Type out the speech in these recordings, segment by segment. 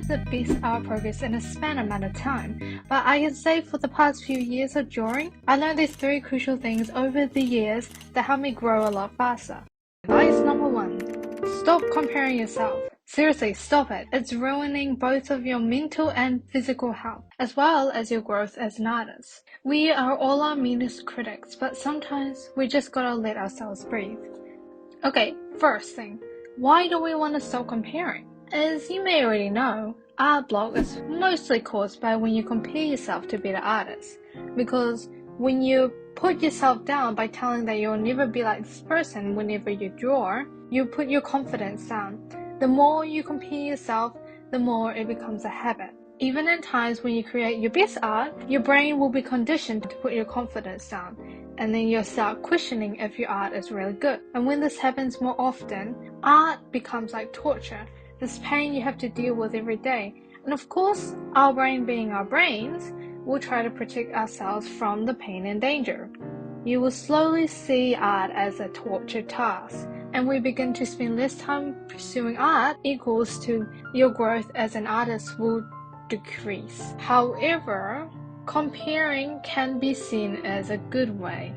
have the best art progress in a span amount of time, but I can say for the past few years of drawing, I learned these 3 crucial things over the years that helped me grow a lot faster. Advice number 1. Stop comparing yourself. Seriously, stop it. It's ruining both of your mental and physical health, as well as your growth as an artist. We are all our meanest critics, but sometimes we just gotta let ourselves breathe. Okay, first thing, why do we want to stop comparing? As you may already know, art block is mostly caused by when you compare yourself to better artists. Because when you put yourself down by telling that you'll never be like this person whenever you draw, you put your confidence down. The more you compare yourself, the more it becomes a habit. Even in times when you create your best art, your brain will be conditioned to put your confidence down, and then you'll start questioning if your art is really good. And when this happens more often, art becomes like torture, this pain you have to deal with every day. And of course, our brain being our brains, will try to protect ourselves from the pain and danger. You will slowly see art as a torture task, and we begin to spend less time pursuing art equals to your growth as an artist will decrease. However, comparing can be seen as a good way.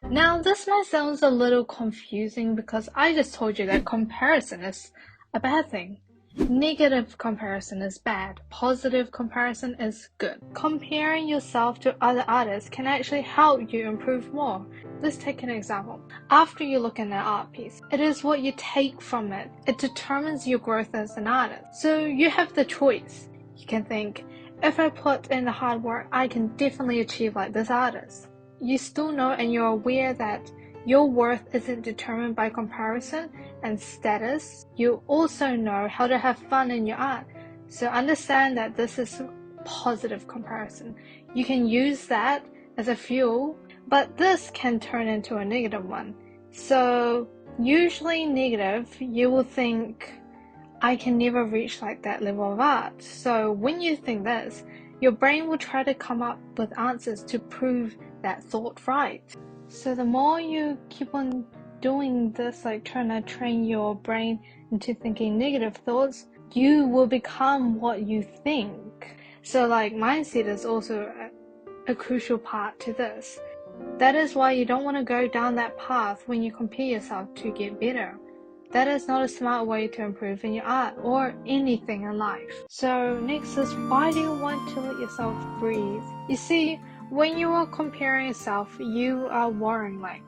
Now, this might sound a little confusing because I just told you that comparison is a bad thing. Negative comparison is bad. Positive comparison is good. Comparing yourself to other artists can actually help you improve more. Let's take an example. After you look at an art piece, it is what you take from it. It determines your growth as an artist. So you have the choice. You can think, if I put in the hard work, I can definitely achieve like this artist. You still know and you're aware that your worth isn't determined by comparison and status. You also know how to have fun in your art. So understand that this is positive comparison. You can use that as a fuel, but this can turn into a negative one. So usually negative, you will think, I can never reach like that level of art. So when you think this, your brain will try to come up with answers to prove that thought right. So the more you keep on doing this, like trying to train your brain into thinking negative thoughts, you will become what you think. So like mindset is also a crucial part to this. That is why you don't want to go down that path when you compare yourself to get better. That is not a smart way to improve in your art or anything in life. So next is, why do you want to let yourself breathe? You see, when you are comparing yourself, you are worrying like,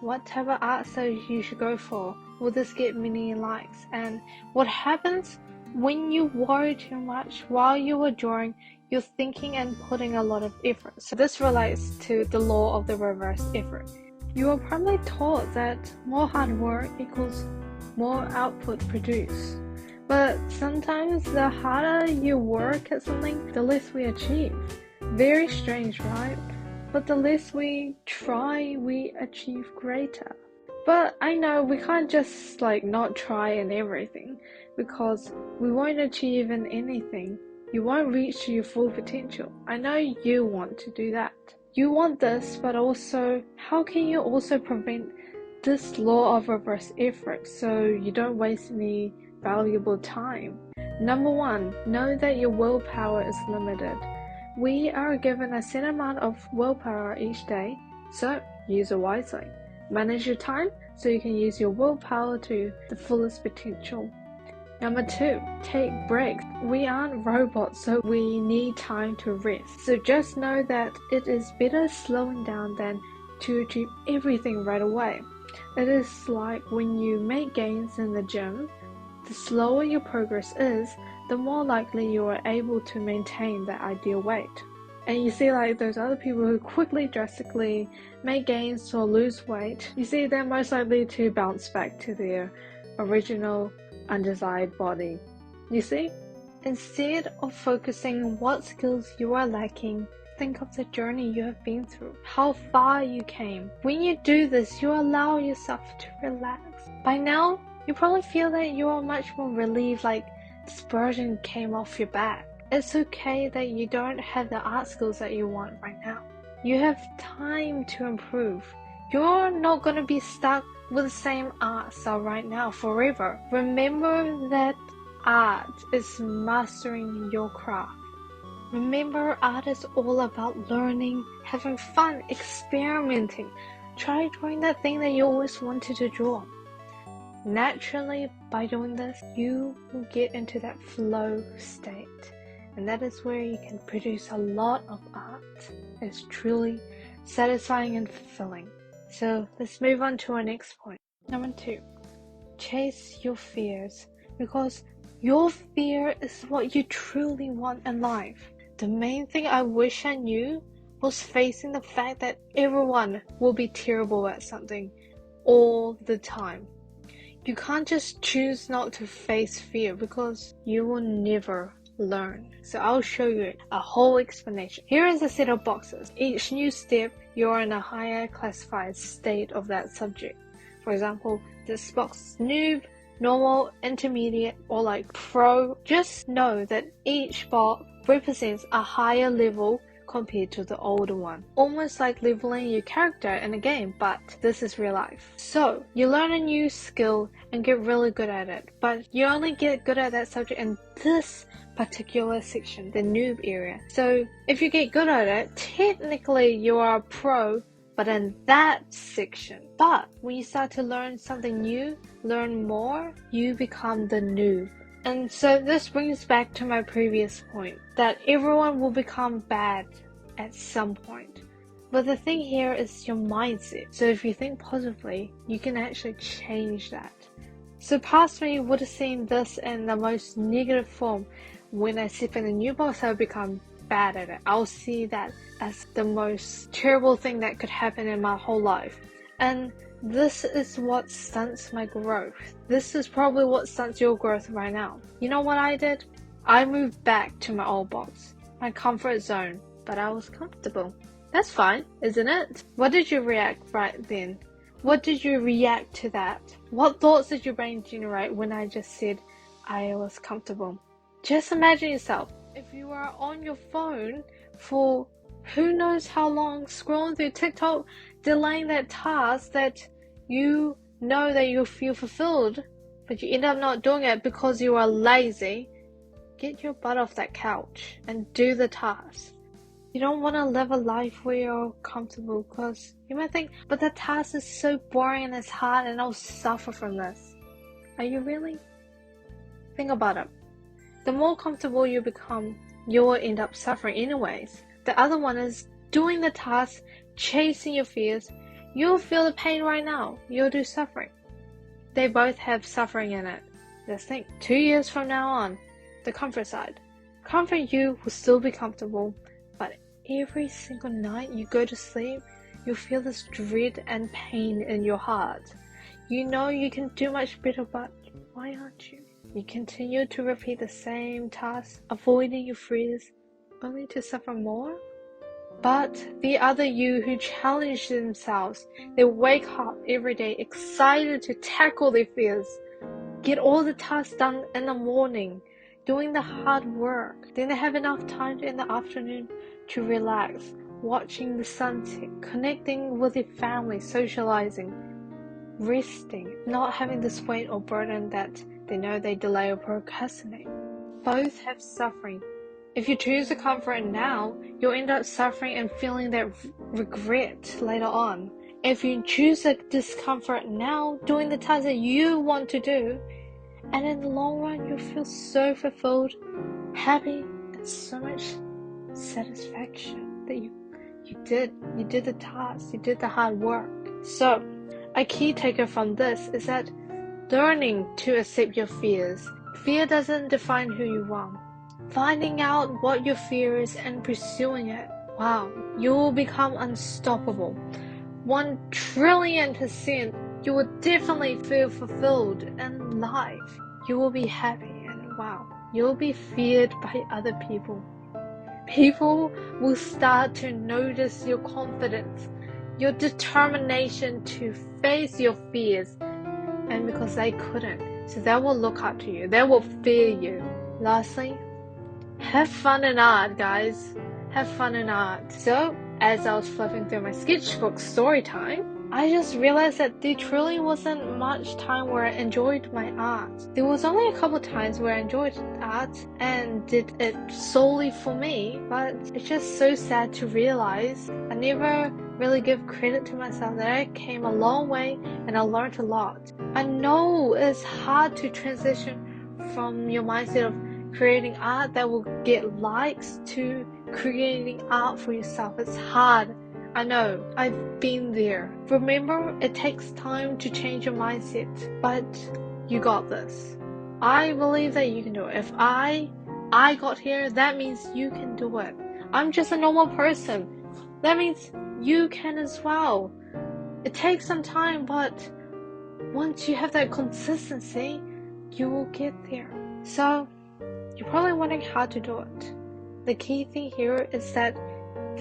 what type of art style you should go for? Will this get many likes? And what happens when you worry too much while you are drawing, you're thinking and putting a lot of effort. So this relates to the law of the reverse effort. You are probably taught that more hard work equals more output produced. But sometimes the harder you work at something, the less we achieve. Very strange, right? But the less we try, we achieve greater. But I know we can't just like not try in everything, because we won't achieve in anything. You won't reach your full potential. I know you want to do that. You want this, but also, how can you also prevent this law of reverse effort so you don't waste any valuable time? Number 1, know that your willpower is limited. We are given a set amount of willpower each day, so use it wisely. Manage your time so you can use your willpower to the fullest potential. Number 2, take breaks. We aren't robots, so we need time to rest. So just know that it is better slowing down than to achieve everything right away. It is like when you make gains in the gym, the slower your progress is, the more likely you are able to maintain that ideal weight. And you see like those other people who quickly drastically make gains or lose weight, you see they're most likely to bounce back to their original undesired body. You see? Instead of focusing on what skills you are lacking, think of the journey you have been through, how far you came. When you do this, you allow yourself to relax. By now, you probably feel that you are much more relieved, like this burden came off your back. It's okay that you don't have the art skills that you want right now. You have time to improve. You're not going to be stuck with the same art style right now forever. Remember that art is mastering your craft. Remember, art is all about learning, having fun, experimenting. Try drawing that thing that you always wanted to draw. Naturally, by doing this, you will get into that flow state. And that is where you can produce a lot of art. It's truly satisfying and fulfilling. So let's move on to our next point. Number 2, chase your fears, because your fear is what you truly want in life. The main thing I wish I knew was facing the fact that everyone will be terrible at something all the time. You can't just choose not to face fear because you will never learn. So I'll show you a whole explanation. Here is a set of boxes. Each new step, you're in a higher classified state of that subject. For example, this box is noob, normal, intermediate, or like pro. Just know that each box represents a higher level compared to the older one. Almost like leveling your character in a game, but this is real life. So you learn a new skill and get really good at it, but you only get good at that subject in this particular section, the noob area. So if you get good at it, technically you are a pro, but in that section. But when you start to learn something new, learn more, you become the noob. And so this brings back to my previous point, that everyone will become bad at some point. But the thing here is your mindset. So if you think positively, you can actually change that. So past me would have seen this in the most negative form. When I step in a new box, I'll become bad at it. I'll see that as the most terrible thing that could happen in my whole life. And this is what stunts my growth. This is probably what stunts your growth right now. You know what I did? I moved back to my old box, my comfort zone, but I was comfortable. That's fine, isn't it? What did you react right then? What did you react to that? What thoughts did your brain generate when I just said I was comfortable? Just imagine yourself, if you are on your phone for who knows how long, scrolling through TikTok, delaying that task that you know that you'll feel fulfilled, but you end up not doing it because you are lazy. Get your butt off that couch and do the task. You don't want to live a life where you're comfortable, because you might think, but the task is so boring and it's hard and I'll suffer from this. Are you really? Think about it. The more comfortable you become, you'll end up suffering anyways. The other one is doing the task, chasing your fears. You'll feel the pain right now. You'll do suffering. They both have suffering in it. Just think, 2 years from now on, the comfort side. Comfort you will still be comfortable, but every single night you go to sleep, you'll feel this dread and pain in your heart. You know you can do much better, but why aren't you? You continue to repeat the same task, avoiding your fears, only to suffer more. But the other you who challenge themselves, they wake up every day excited to tackle their fears, get all the tasks done in the morning, doing the hard work. Then they have enough time in the afternoon to relax, watching the sunset, connecting with their family, socializing, resting, not having this weight or burden that they know they delay or procrastinate. Both have suffering. If you choose the comfort now, you'll end up suffering and feeling that regret later on. If you choose the discomfort now, doing the tasks that you want to do, and in the long run, you'll feel so fulfilled, happy, and so much satisfaction that you did the task, you did the hard work. So, a key takeaway from this is that learning to accept your fears. Fear doesn't define who you are. Finding out what your fear is and pursuing it. Wow, you will become unstoppable. 1,000,000,000%, you will definitely feel fulfilled in life. You will be happy and wow, you will be feared by other people. People will start to notice your confidence, your determination to face your fears, and because they couldn't, so they will look up to you, they will fear you. Lastly, have fun in art, guys. Have fun in art. So, as I was flipping through my sketchbook story time, I just realized that there truly wasn't much time where I enjoyed my art. There was only a couple times where I enjoyed art and did it solely for me, but it's just so sad to realize I never really give credit to myself that I came a long way and I learned a lot. I know it's hard to transition from your mindset of creating art that will get likes to creating art for yourself. It's hard. I know, I've been there. Remember, it takes time to change your mindset, but you got this. I believe that you can do it. If I got here, that means you can do it. I'm just a normal person. That means you can as well. It takes some time, but once you have that consistency, you will get there. So, you're probably wondering how to do it. The key thing here is that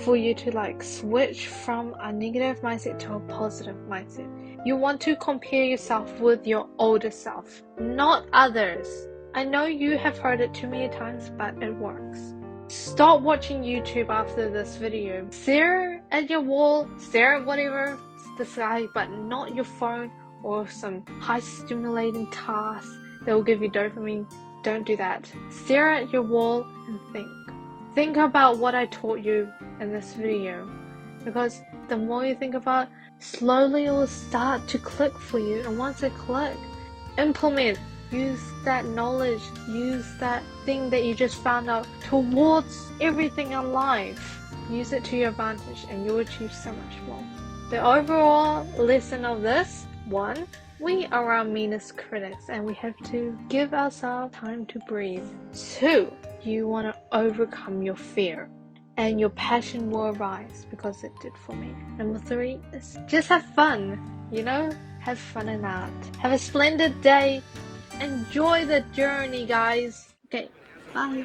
for you to switch from a negative mindset to a positive mindset. You want to compare yourself with your older self, not others. I know you have heard it too many times, but it works. Stop watching YouTube after this video. Stare at your wall, stare at whatever the sky, but not your phone or some high stimulating task that will give you dopamine. Don't do that. Stare at your wall and think. Think about what I taught you in this video, because the more you think about it, slowly it will start to click for you, and once it clicks, implement. Use that knowledge, use that thing that you just found out towards everything in life. Use it to your advantage and you'll achieve so much more. The overall lesson of this: 1. We are our meanest critics and we have to give ourselves time to breathe. 2. You want to overcome your fear and your passion will arise, because it did for me. Number 3 is just have fun, have fun in art. Have a splendid day. Enjoy the journey, guys. Okay, bye.